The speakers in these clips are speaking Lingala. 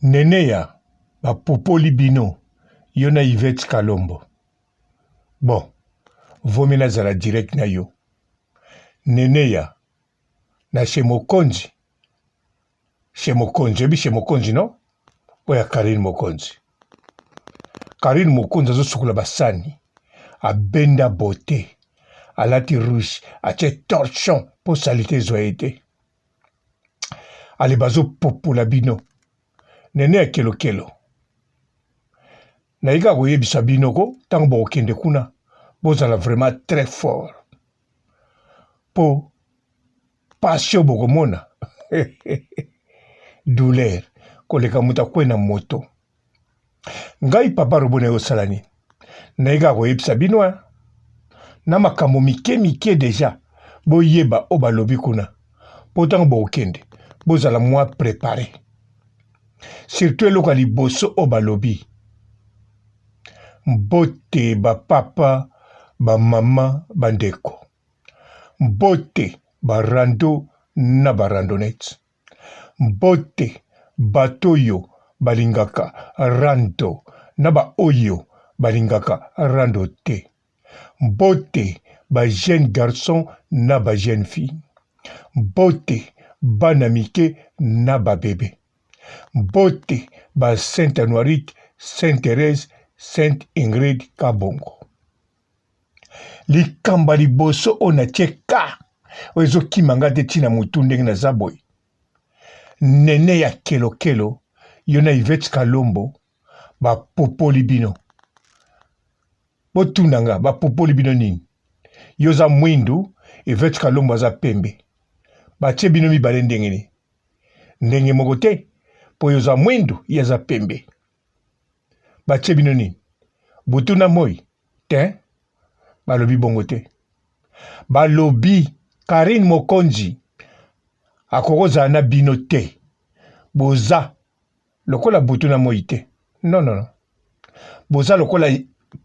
Neneya, ba popoli bino, yona Yvette Kalombo. Bon, vomina zala direct na yo. Neneya, na chez Mokonzi. Chez Mokonzi, ebi chez Mokonzi, non? Oya Karine Mokonzi. Karine Mokonzi azo sukula basani. A benda beauté. A lati rouge. A tche torchon pour saliter zoyete. Ale bazo popola bino. Neneya kelo kelo. Na iga goye bisa bino ko, tango bo okende kuna. Bozala vraiment très fort. Po passion bogomona. Douleur. Koleka muta kwena moto. Ngai papa robone yo salani. Na iga goye bisa bino na makambo mike deja. Bo yeba oba lobi kuna. Po tango bo okende. Bozala moi préparé. Surtout eloko liboso oba lobi. Mbote ba papa, ba mama, bandeko. Mbote ba rando na ba randonnette. Mbote batoyo balingaka rando na ba oyo balingaka rando te. Mbote ba jeune garçon na ba jeune fille. Mbote bana mike na ba bébé. Mbote ba Sainte Anuarite, Sainte Thérèse, Sainte Ingrid Kabongo. Likamba liboso ona cheka. Oezo kimanga te tina mutu ndenge na zaboy. Neneya kelo kelo. Yona Yvette Kalombo. Ba popoli bino. Botunanga ba popoli bino nini. Yoza mwindu. Yvette Kalombo aza pembe. Ba che bino mibale ndenge. Ndenge moko te. Po yoza mwindu. Yaza pembe. Ba che bino nini. Butuna moi. Te. Balobi bongo te. Balobi Karine Mokonzi. Akoroza na bino te. Boza. Lokola butuna moi te. Non. Boza lokola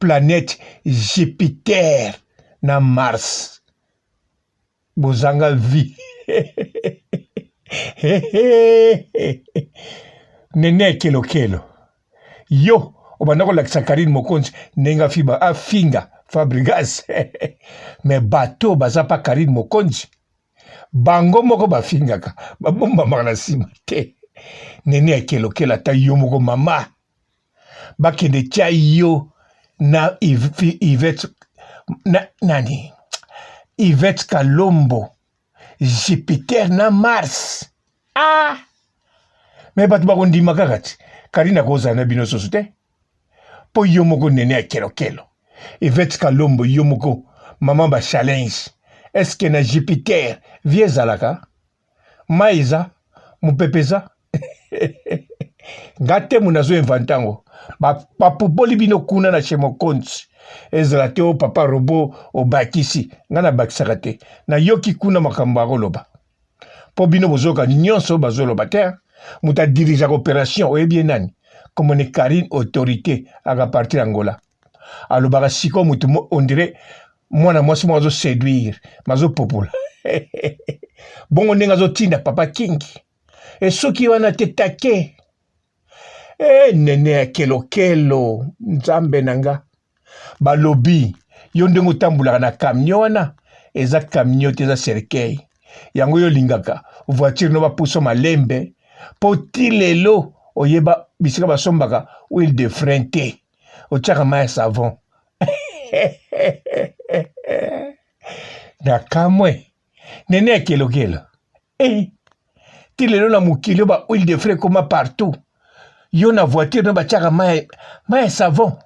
planète Jupiter na Mars. Bozanga vie. Nene kelo kelo. Yo. Obandako lakisa Karine Mokonzi. Nenga fiba. Afinga. Fabregas. Me bateau baza pa Karine Mokonzi. Bango moko bafingaka. Babomba makana sima te. Nene kelo kelo ata yo moko mama. Bakende tia yo na Yvette. Nani? Yvette Kalombo. Jupiter na Mars. Ah! Me batu bakondi makakati. Karine akoza na bino soso te. Po yo moko nene kelo kelo. Yvette Kalombo yo moko maman ba challenge. Est-ce que na Jupiter vie zalaka? Maiza mupepeza. Ngate munazo inventango. Ba popoli bino kuna na chez Mokonzi. Ezala te o papa robo o bakisi. Ngana bakisaka te. Na yoki kuna makambo akoloba. Po bino bozoka nyonso bazoloba te. Muta dirija opération oyebi nani. Comme on est Karine autorité à partir Angola. Alors bah siko mutu on dirait moi na moi si moi zo séduire mazo popula. Bon on est ngazo tinda papa king. Et ceux qui wana te take. Nene kelo kelo nzambe nanga. Ba lobby yo ndengo tambula na camion wana eza camion te za cercueil. Yango yo lingaka voiture no ba puso malembe po tilelo oyeba bisika basombaka huile de frein te. Otiaka mai savon. Na kamwe. Nene kelo kelo. Tilelo na mukili ba huile de frein koma partout. Yo na voiture no batiaka mai savon.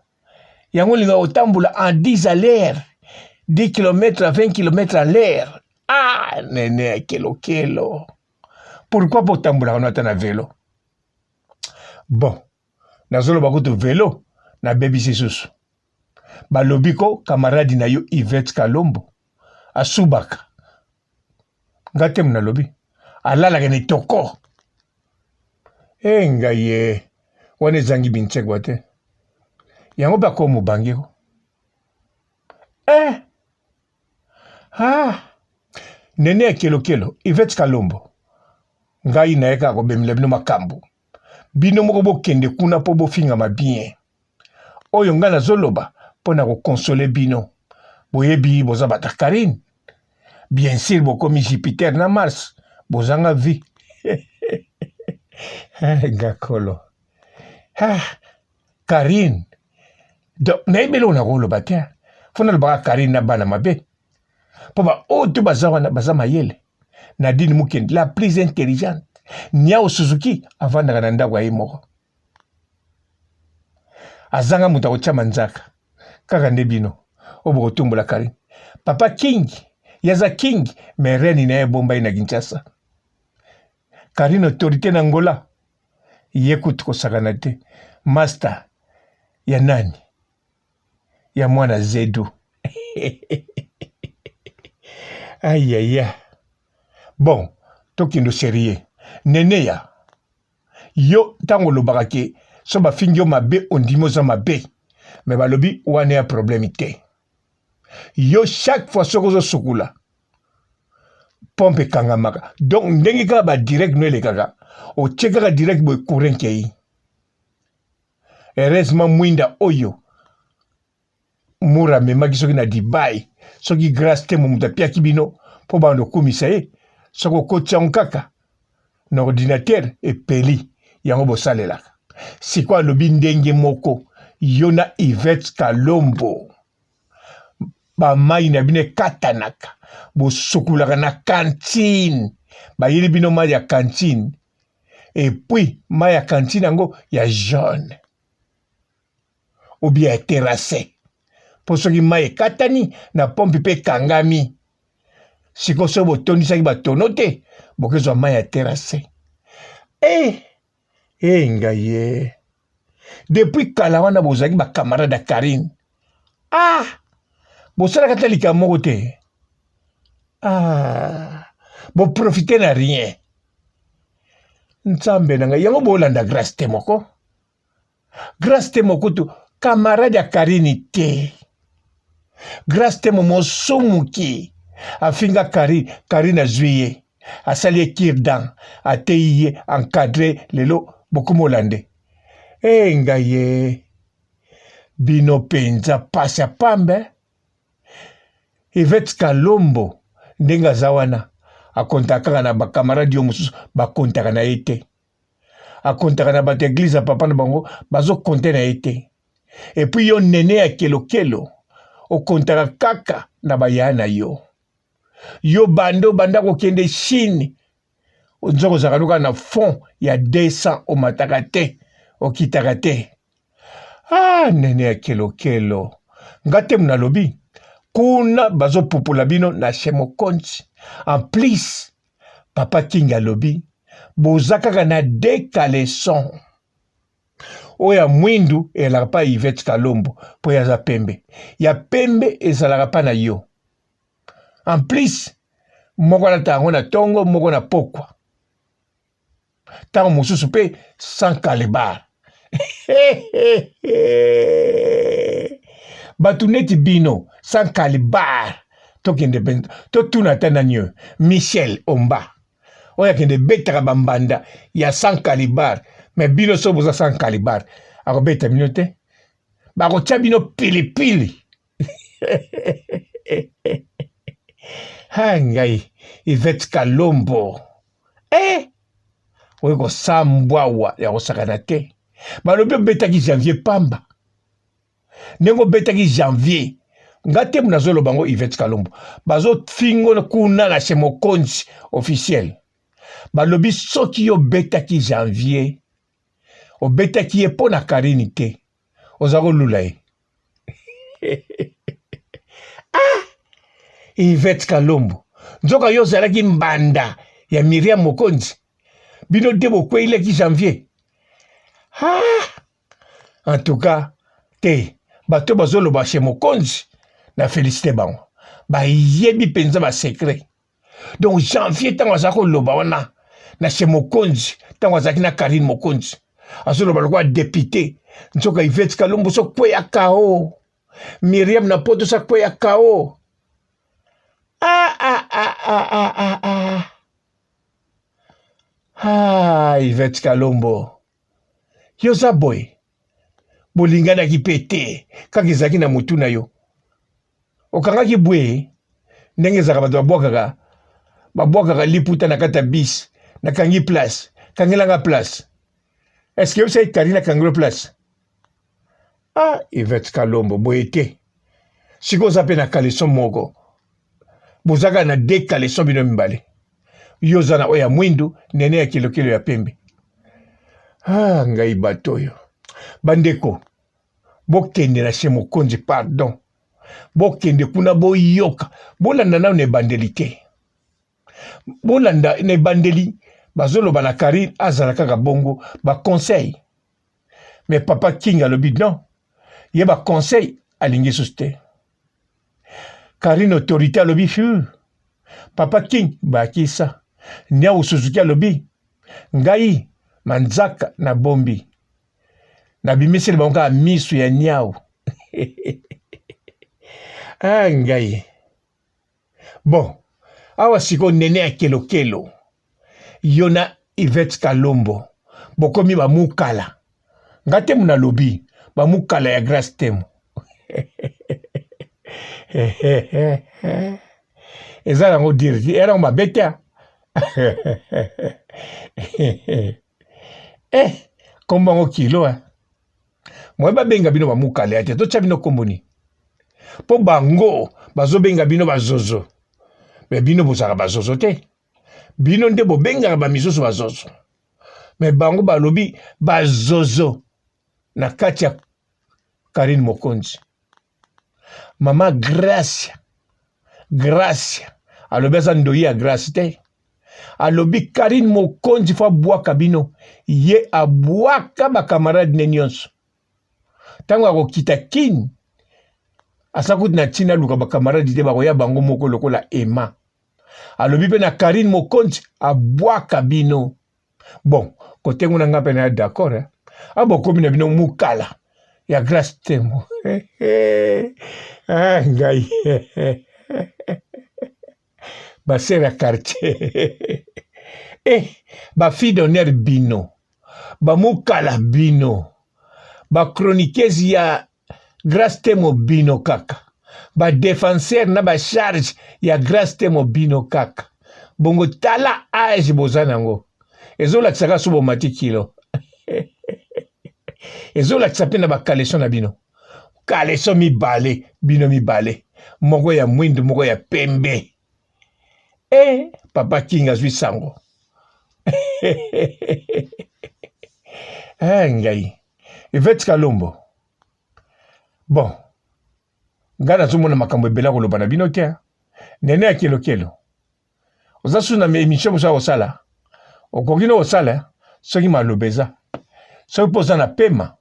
Yango linga otambula en 10 à l'heure. 10 km à 20 km à l'heure. Ah, nene kelo kelo. Pourquoi pas otambula quand on a vélo? Bon. Nazolo bakutu vélo. Na baby sisusu. Balobiko camarade na yo Yvette Kalombo. Asubaka. Ngate mna lobi. Alala gene toko. Ngaye. Wane zangi binchek wate. Yango bako mubangiko. Nene kelo kelo. Yvette Kalombo. Ngai na eka ko bemile bino makambo. bino moko bokende kuna po bofingama bien oyo nga nazoloba mpona kokonsole bino boyebi boza bata Karine bien sûr bokomi Jupiter na Mars bozanga vie ngakolo Karine donc nayebeli oyo nakoloba te fo nalobaka Karine na bana mabe mpo baoyo to baza wana baza mayele Nadine Mukende la plus intelligente Niao Suzuki avandaka na ndako ya ye moko azanga moto akotyama nzaka kaka nde bino oyo bokotumbola Karine papa King yaza King me reni na ye ebombai na Kinshasa Karine autorité na Ngola ye kutu kosakana te master ya nani ya mwana Zedu ayaya bon tokindo sérieux neneya yo ntango olobaka ke so bafingi yo mabe ondimi oza mabe me balobi wana ya problème te yo chaque fois soki ozosukula pompe ekangamaka donc ndenge kaka badirect no elekaka otie kaka direct boye courant kei heureusement mwinda oyo mura amemaki soki na Dubai soki grâce te momutu apiaki bino mpo bando okumisa ye soki okoti yango kaka na ordinateur epeli yango bosalelaka sikoyo alobi ndenge moko yo na Yvette Kalombo bamai na bino ekatanaka bosukulaka na kantine bayeli bino mai ya kantine epuis mai ya kantine yango ya jaune ou bien ya terrasse mpo soki mai ekatani na pompe mpe ekangami sikoyo soki botondisaki batono te bokezwa mai ya terrasse ngai ye depuis kala wana bozalaki bakamarade ya Karine bosalaka ta likambo moko te boprofite na rien nzambe na ngai yango boolanda grâce te moko tu kamarade ya Karine te grâce te momosomuki afinga Karine azwi ye asali ye kirdan ateyi ye encadre lelo bokomi olande ngai ye bino penza pasi ya pambe Yvette Kalombo ndenge aza wana akontaka kaka na bakamaradi yo mosusu bakontaka na ye te akontaka na bato eglize ya papa na bango bazokonte na ye te epuis yo nene ya kelokelo okontaka kaka na bayaya na yo banda kokende Chine nzoko ozalaka nuka na fond ya 200 omataka te okitaka te nene ya kelokelo nga te munalobi kuna bazopupula bino na shemokonzi en plus papa King alobi boza kaka na décaleson oyo ya mwindu elaka pa Yvette Kalombo mpo yaza pembe ya pembe ezalaka pa na yo en plus moko alata yango na tongo moko na pokwa ntango mosusu mpe sans calebar bato neti bino sans calebar tokende totuna ata nani oyo Michel Omba oyo akende betaka bambanda ya sans calebar me bino so boza sans calebar akobeta bino te bakotya bino pilipili ngai Yvette Kalombo oyo kosambwawa ya kosakana te balobi obetaki janvier pamba ndenge obetaki janvier nga te munazoloba ngo Yvette Kalombo bazofingo kuna na shemokonzi officiel balobi soki yo obetaki janvier obetaki ye mpo na Karine te oza kolula ye Yvette Kalombo nzoka yo ozalaki mbanda ya Miriam Mokonzi bino te bokweyilaki janvier en tout cas te bato bazoloba chez Mokonzi na félicité bango bayebi mpenza basekret donc janvier ntango azalaki koloba wana na chez Mokonzi ntango azalaki na Karine Mokonzi azoloba lokwa député nzoka Yvette Kalombo so kweyaka o Miriam na poto so kweyaka o Yvette Kalombo yoza boy bolinganaki mpe te kaka ezalaki na motu na yo okangaki bwe ndenge ezalaka bato babwakaka liputa na kati ya bis nakangi place kangelanga place est-ce que yebisaki Karine akangelo place Yvette Kalombo boye te sikoyo oza mpe na kaleson moko bozaka na de kaleson bino mibale yo oza na oyo ya mwindu nene ya kilokilo ya pembe ngai bato oyo bandeko bokende na chez mokonzi pardon bokende kuna boyoka bolanda nano na ebandeli te bolanda na ebandeli bazoloba na Karine azala kaka bongo baconseil mais papa King alobi non ye baconseil alingi susu te Karine autorité alobi papa King bakisa Niao Suzuki alobi ngai manzaka na bombi na bimiseli bango misu ya Niao ngai bon awa siko nene ya kelokelo yona Yvette Kalombo bokomi bamukala ngate muna lobi bamukala ya Grace Temo eza nango dire era mabetea kombango kilo mwe babenga bino bamukala ya te totya bino komboni po bango bazobenga bino bazozo me bino bozaka bazozo te bino nde bobengaka bamisusu bazozo me bango balobi bazozo na kati ya Karine Mokonzi mama Gracia alobi aza ndoyi ya Grace te alobi Karine Mokonzi fo abwaka bino ye abwaka bakamarade ne nyonso ntango akokita kini asakuti na ntina luka bakamarade te bakoya bango moko lokola ema alobi mpe na Karine Mokonzi abwaka bino bon kote nguna nga mpe na ya d'accord abokomi na bino mukala ya Grace Temo ngai basere ya quartier bafille d'honneur bino bamukala bino bachroniqueuse ya Grace Temo bino kaka badefenseur na bacharge ya Grace Temo bino kaka bongo tala age boza nango ezolakisaka so bomati kilo ezolakisa mpe na bakaleson na bino kaleson mibale bino mibale moko ya mwindu moko ya pembe papa King azwi sango ngai Yvette Kalombo bon ngai nazomona makambo ebele koloba na bino te nene ya kelokelo oza susu na émission mosu akosala okoki na kosala soki maloba eza soki mpo oza na pema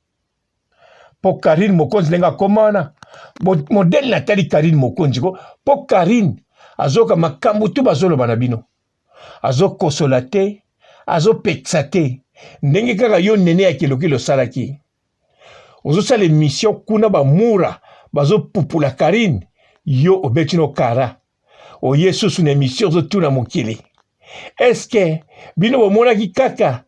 mpo Karine Mokonzi ndenge akoma wana modele natali Karine Mokonzi ko mpo Karine azoka makambo tu bazoloba na bino azokosola te azopekisa te ndenge kaka yo nene ya kelokelo osalaki ozosala émission kuna bamura bazopupula Karine yo obeti no kara oye susu na émission ozotuna mokili eske bino bomonaki kaka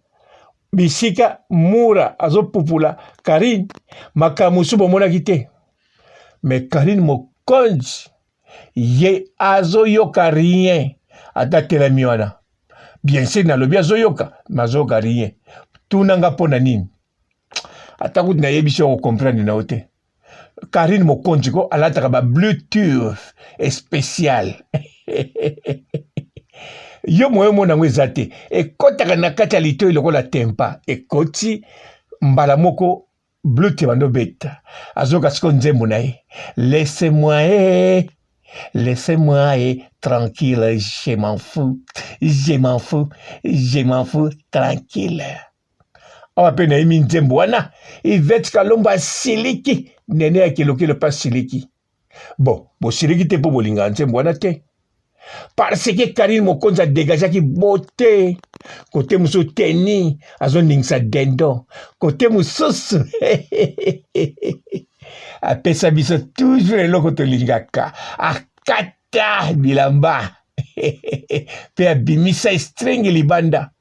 bisika mura azopupula Karine makambo mosusu bomonaki te me Karine Mokonzi ye azoyoka rien ata telemi wana bien sûr nalobi azoyoka me azoyoka rien tunanga mpo na nini ata kuti nayebi so okomprendre na yo te Karine Mokonzi ko alataka ba bluetooth spécial yo moyo mona ngo eza te ekotaka na kati ya litoi lokola tempa ekoti mbala moko bluetooth bando beta azoka siko nzembo na ye laissez-moi tranquille, je m'en fous, tranquille. Awa pe na imi nzembo wana Yvette Kalombo asiliki nene ya kelokelo pa siliki bon bosiliki te mpo bolinga nzembo wana te parce que Karine Mokonzi adégagaki beauté kote mosusu teni azoningisa dendo kote mosusu apesa biso toujours eloko tolingaka akata bilamba pe abimisa string libanda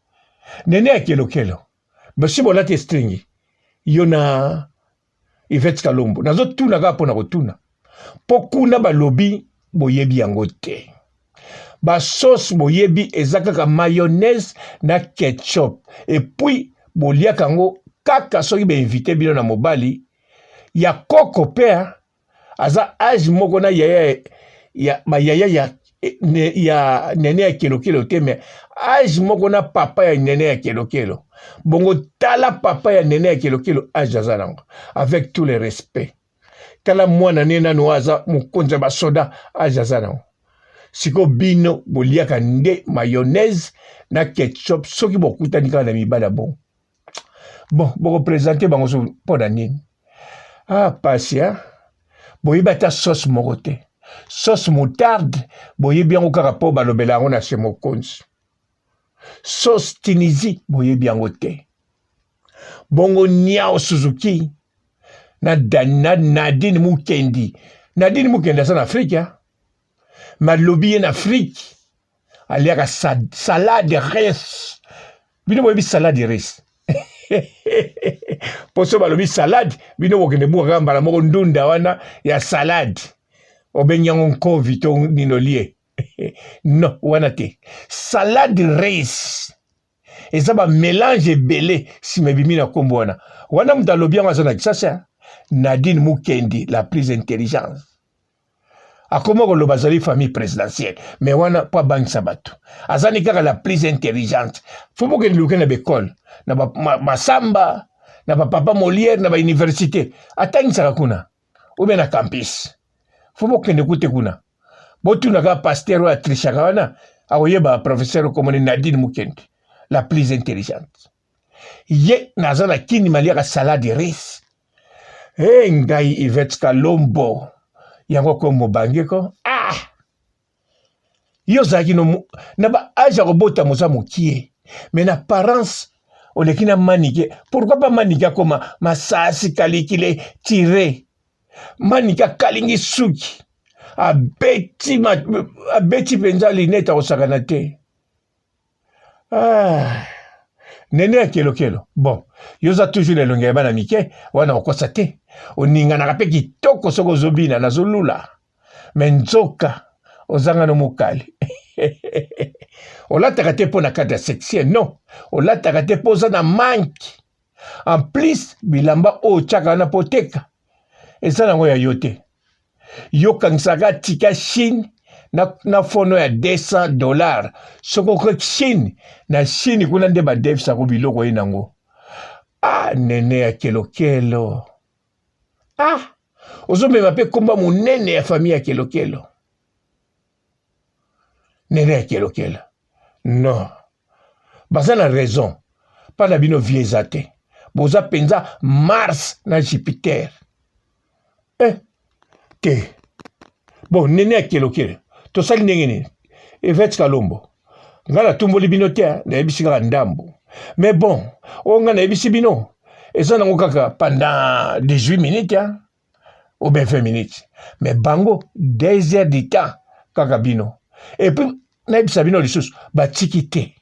nene ya kelokelo basi bolati stringi yo na Yvette Kalombo nazo tuna kaka mpona kotuna mpo kuna balobi boyebi yango te basauce boyebi eza kaka mayonnaise na ketchup epuis boliaka yango kaka soki bainvite bino na mobali ya koko pe aza age moko na bayaya ya nene ya kelokelo te me age moko na papa ya nene ya kelokelo bongo tala papa ya nene ya kelokelo age aza nango avec tout le respect tala mwana ne nano aza mokonzi ya basoda age aza nango siko bino boliaka nde mayonnaise na ketchup soki bokutani kaka na mibala bon bokopresente bango so mpo na nini pasi boyebi ata sauce moko te sauce moutarde boyebi yango kaka mpo balobela yango na se mokonzi sauce Tunisie boyebi yango te bongo Niao Suzuki na Nadine Mukendi aza na Afrique malobi ye na Afrique aliaka salade rice bino boyebi salade rice poso balobi salade bino bokende bukaka mbala moko ndunda wana ya salade obengi yango nkovi to nino lie non wana te salade rice eza bamélange ebele nsima ebimi na nkombo wana moto alobi yango aza na kisasa Nadine Mukendi la plus intelligente akoma koloba azali famille présidentielle mais wana mpo abangisa bato azani kaka la plus intelligente fo bokende luke na bekole na basamba na bapapa Molière na bauniversité atangisaka kuna obe na campus fo bokende kute kuna botunaka pasteur oyo atrishaka wana akoyeba professeur okomoni Nadine Mukendi la plus intelligente ye naza na kini maliaka salade rice ngai Yvette Kalombo yango ko mobangeko yo ozalaki na baage ya kobota moza mokie mais na parence oleki na manike pourquoi pas manike akoma masasi kalikile tire manike akalingi suki abeti mpenza linete akosakana te nene ya kelokelo bon yoza toujours elongi ya bana mike wana okosa te oninganaka mpe kitoko soki ozobina nazolula me nzoka ozanga no mokali olataka te mpo na karte ya sexuel non olataka te mpo oza na manke en plus bilamba oyo otyaka wana mpo teka eza nango ya yo te yokangisaka tika Chine na fono ya $200 soki okoki Chine na Chine kuna nde badefisako biloko ye nango nene ya kelokelo ozomema mpe komba monene ya famille ya kelokelo nene ya kelokelo non baza na raison mpa na bino vie eza te boza mpenza Mars na Jupiter te bon nene ya kelokelo tosali ndenge nini Yvette Kalombo ngai natumboli bino te nayebisi kaka ndambo mais bon oyo ngai nayebisi bino eza nango kaka pendant 18 minutes ou bien 20 minutes mais bango 2 heures du temps kaka bino et puis nayebisa bino lisusu batiki te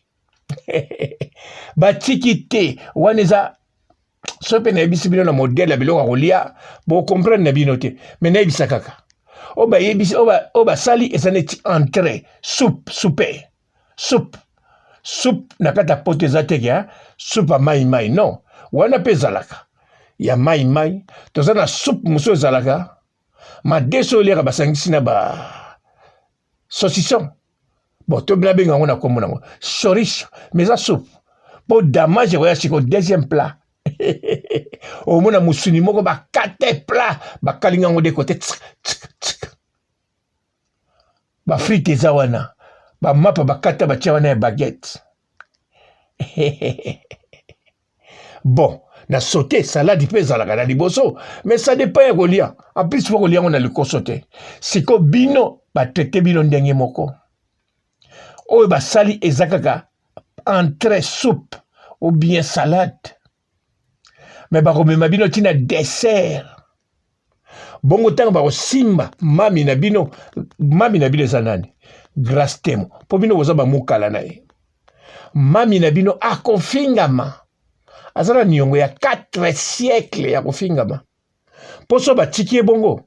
batiki te wana eza so mpe nayebisi bino na modele ya biloko ya kolia bokomprendre na bino te mais nayebisa kaka oyo basali eza neti entrée soupe na kati ya poto eza teke soupe ya mai non wana mpe ezalaka ya mai toza na soupe mosusu ezalaka madeso oliaka basangisi na saucisson bon to binabenga yango na kombo nango chorizo mais eza soupe mpo damage ekoya siko deuxième plat omona musuni moko bakate plat bakalinga yango de kote bafrite eza wana bamapa bakata batia wana ya baguette bon na sauté salade mpe ezalaka na liboso mais ça dépend ya kolia en plus fo kolia yango na likoso te siko bino batraite bino ndenge moko oyo basali eza kaka entrée soupe ou bien salade mais bakomema bino ntina dessert bongo ntango bakosimba mami na bino eza nani grace temo mpo bino boza bamokala na ye mami na bino akofingama azala niongo ya 4 siècle ya kofingama poso batiki bongo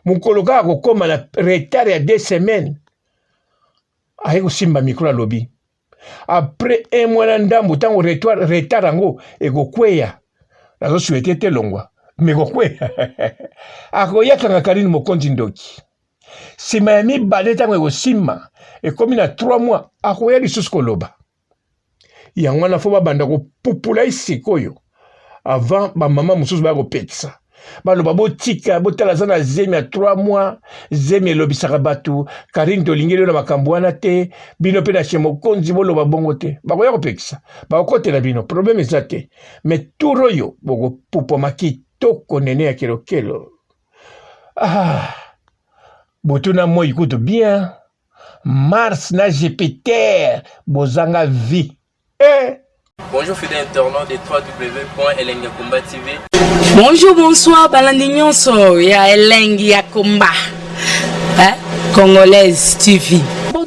mukolo kaka kokoma na retard ya 2 semaines aye kosimba mikro alobi après 1 mois na ndambu tango retard yango ekokweya nazoswete te longwa mekokweya akoyakanga Karine Mokonzi ndoki nsima ya mibale tango ekosimba ekomi na 3 mois akoya lisusu koloba yango wana fo babanda kopupula isikoyo avant bamama mosusu baya kopekisa baloba botika botala za na zemi ya 3 mois zemi elobisaka bato Karine tolingeli yo na makambo wana te bino mpe na chez Mokonzi boloba bongo te bakoya kopekisa bakokotela bino problème eza te me tour oyo bokopupama kitoko nene ya kelokelo botuna moi kutu bien Mars na Jupiter bozanga vie Bonjour fidèles internautes de www.elengiakomba TV. Bonjour, bonsoir, balandi nyonso ya Elengi ya Komba. Congolaise TV.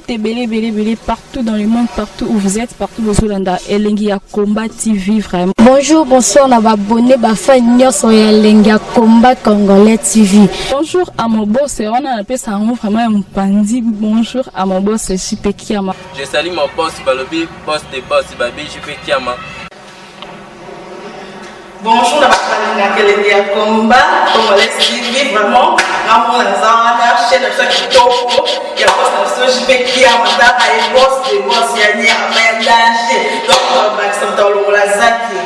Belé partout dans le monde, partout où vous êtes, partout où vous êtes, Elengi ya Komba TV vraiment. Bonjour, bonsoir, na abonné bafa nyonso ya Elengi ya Komba Congolais TV. Bonjour à mon boss, on a appelé ça vraiment un pandi. Bonjour à mon boss, JP Kiama. Je salue mon boss Balobi, boss des boss Babi, JP Kiama. Bonjour, na Elengi ya Komba Congolais TV vraiment. Namo na zana chaîne de ça qui topo. Il y a boss na JP Kiama, ta ay boss des boss ya nia ma danger. Donc Maxime Tolo la zaki.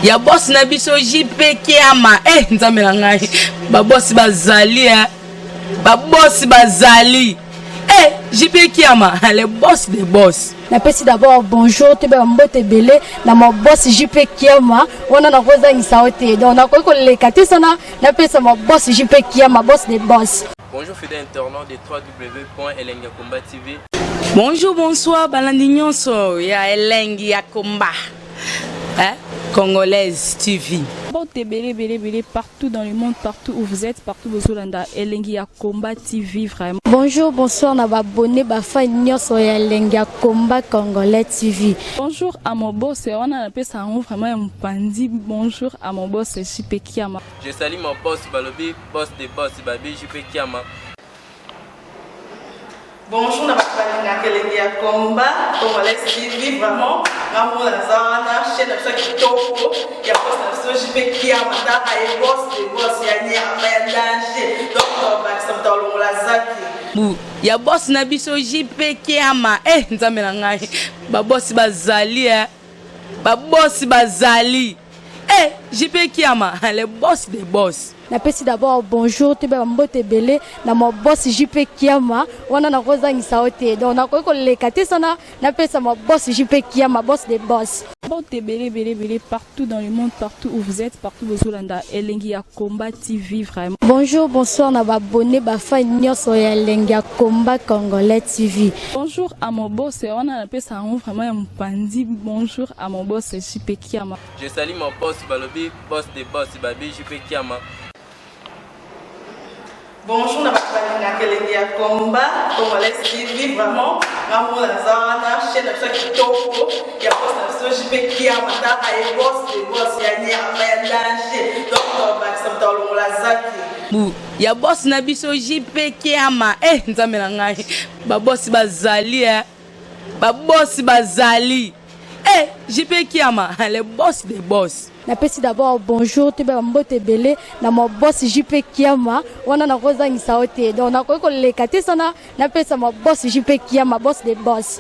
Ya boss na biso JP Kiama nzambe na ngai ba boss bazali ba boss bazali JP Kiama le boss des boss. Napesi d'abord bonjour te ba mbote belé na mo boss JP Kiama wana na koza ngisaote donc na ko lekate sana napesa mo boss JP Kiama boss des boss. Bonjour fidèles internautes de www.elengiakomba TV. Bonjour, bonsoir, balandi nyonso ya Elengi ya Komba. Congolaise TV. Belé partout dans le monde, partout où vous êtes, partout où vous êtes, Elengi ya Komba TV vraiment. Bonjour, bonsoir, na abonné bafa nyonso ya Elengi ya Komba Congolais TV. Bonjour à mon boss, on a appelé ça vraiment un pandi. Bonjour à mon boss, JP Kiama. Je salue mon boss Balobi, boss des boss Babi, JP Kiama. Bonjour, na Elengi ya Komba Congolais TV vraiment. Namo na zana chaîne de ça qui topo. Il y a boss na JP Kiama, ta ay boss des boss ya nia ma danger. Donc Maxime Tolo la zaki. Ya boss na biso JP Kiama nzambe na ngai ba boss bazali ba boss bazali JP Kiama le boss des boss. Napesi d'abord bonjour te ba mbote belé na mo boss JP Kiama wana na koza ngisaote donc na ko lekate sana napesa mo boss JP Kiama boss des boss. Belé partout dans le monde, partout où vous êtes, partout où vous êtes, Elengi ya Komba TV vraiment. Bonjour, bonsoir, na abonné bafa nyonso ya Elengi ya Komba Congolais TV. Bonjour à mon boss, on a appelé ça vraiment un pandi. Bonjour à mon boss, JP Kiama. Je salue mon boss Balobi, boss des boss Babi, JP Kiama. Bonjour, na Elengi ya Komba Congolais TV vraiment. Namo na zana chaîne de ça qui topo. Il y a boss na JP Kiama, ta ay boss des boss ya nia ma danger. Donc Maxime Tolo la zaki. Ya boss na biso JP Kiama nzambe na ngai ba boss bazali ba boss bazali JP Kiama le boss des boss. Napesi d'abord bonjour te ba mbote belé na mo boss JP Kiama wana na koza ngisaote donc na ko lekate sana napesa mo boss JP Kiama boss des boss.